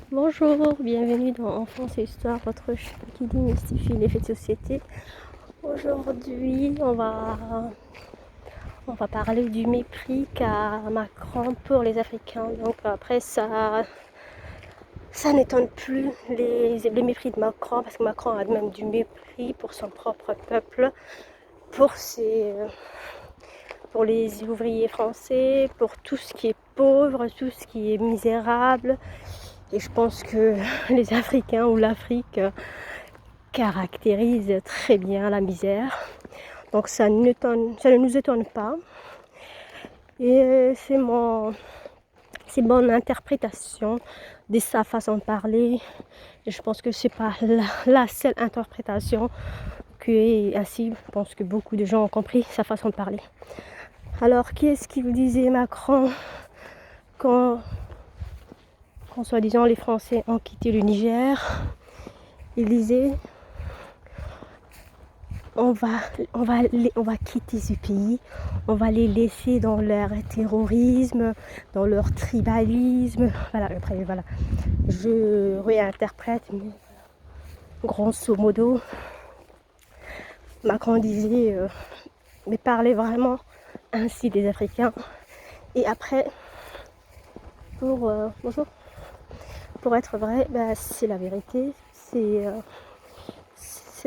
Bonjour, bienvenue dans Enfance et Histoire, votre chaîne qui démystifie les faits de société. Aujourd'hui, on va parler du mépris qu'a Macron pour les Africains. Donc après, ça n'étonne plus les mépris de Macron, parce que Macron a même du mépris pour son propre peuple, pour pour les ouvriers français, pour tout ce qui est pauvre, tout ce qui est misérable. Et je pense que les Africains ou l'Afrique caractérise très bien la misère. Donc ça ne nous étonne pas. Et c'est mon interprétation de sa façon de parler. Et je pense que c'est pas la seule interprétation qui est ainsi. Je pense que beaucoup de gens ont compris sa façon de parler. Alors, qu'est-ce qu'il vous disait Macron quand soi-disant les Français ont quitté le Niger? Il disait on va quitter ce pays, on va les laisser dans leur terrorisme, dans leur tribalisme. Voilà, après, voilà. Je réinterprète, mais grosso modo, Macron disait, mais parlez vraiment ainsi des Africains. Et après, bonjour, pour être vrai, bah, c'est la vérité. C'est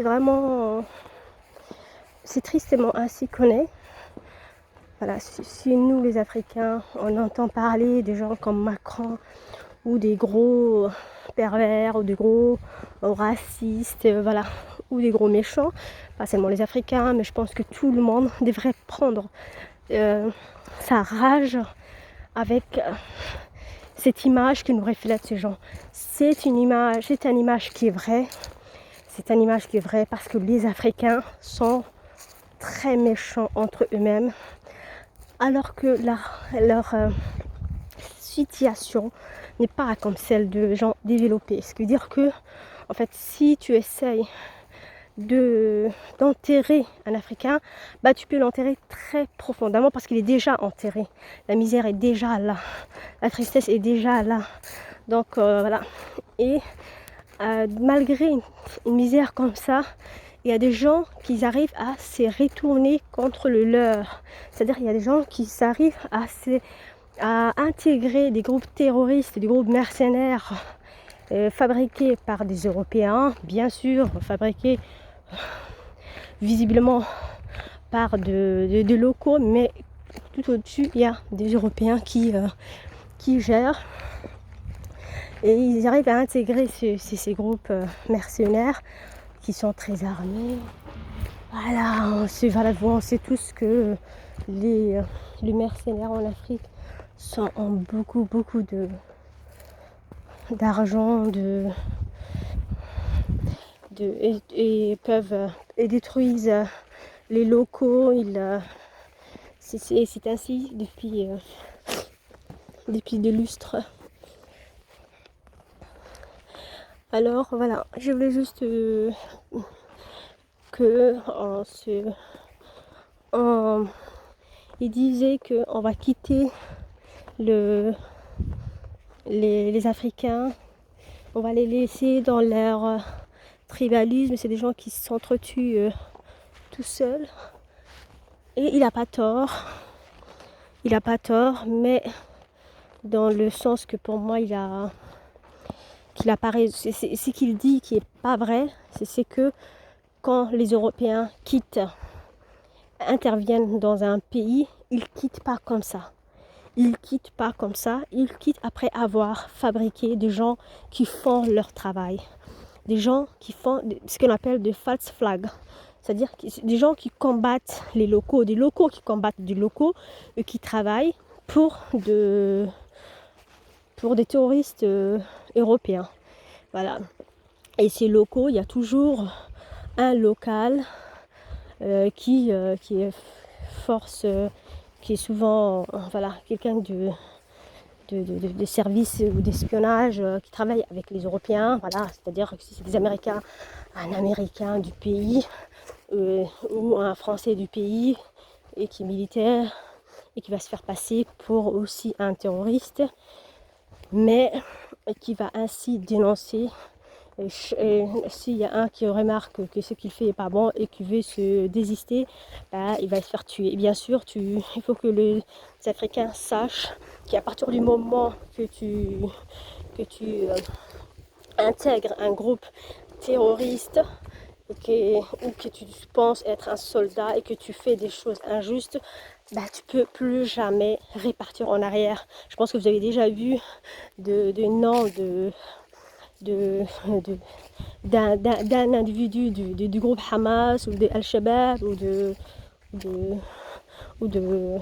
vraiment, c'est tristement ainsi qu'on est. Voilà, si nous les Africains, on entend parler des gens comme Macron ou des gros pervers ou des gros racistes, voilà, ou des gros méchants, pas seulement les Africains, mais je pense que tout le monde devrait prendre sa rage avec cette image qui nous reflète ces gens. C'est une image qui est vraie. C'est une image qui est vraie parce que les Africains sont très méchants entre eux-mêmes, alors que leur situation n'est pas comme celle de gens développés. Ce qui veut dire que, en fait, si tu essayes d'enterrer un Africain, bah, tu peux l'enterrer très profondément parce qu'il est déjà enterré. La misère est déjà là. La tristesse est déjà là. Donc, voilà. Et malgré une misère comme ça, il y a des gens qui arrivent à se retourner contre le leur. C'est-à-dire il y a des gens qui arrivent à intégrer des groupes terroristes, des groupes mercenaires fabriqués par des Européens, bien sûr, fabriqués visiblement par de locaux, mais tout au-dessus, il y a des Européens qui gèrent. Et ils arrivent à intégrer ces groupes mercenaires qui sont très armés. Voilà, on sait tous que les mercenaires en Afrique ont beaucoup d'argent et peuvent et détruisent les locaux. C'est ainsi depuis des lustres. Alors voilà, je voulais juste il disait qu'on va quitter les Africains, on va les laisser dans leur tribalisme. C'est des gens qui s'entretuent tout seuls. Et il n'a pas tort. Il n'a pas tort, mais dans le sens que pour moi, qu'il apparaît, ce qu'il dit qui n'est pas vrai, c'est que quand les Européens interviennent dans un pays, ils quittent pas comme ça. Ils quittent pas comme ça, ils quittent après avoir fabriqué des gens qui font leur travail. Des gens qui font ce qu'on appelle des false flags. C'est-à-dire des gens qui combattent les locaux, des locaux qui combattent des locaux et qui travaillent pour des terroristes européens. Voilà. Et ces locaux, il y a toujours un local qui est force, qui est souvent voilà, quelqu'un de services ou d'espionnage qui travaille avec les Européens. Voilà, c'est-à-dire que si c'est des Américains, un Américain du pays ou un Français du pays et qui est militaire et qui va se faire passer pour aussi un terroriste. Mais et qui va ainsi dénoncer. Et s'il y a un qui remarque que ce qu'il fait n'est pas bon et qui veut se désister, bah, il va se faire tuer. Et bien sûr, il faut que les Africains sachent qu'à partir du moment que tu intègres un groupe terroriste ou que tu penses être un soldat et que tu fais des choses injustes, bah, tu peux plus jamais répartir en arrière. Je pense que vous avez déjà vu des noms d'un individu du groupe Hamas ou de Al-Shabaab ou de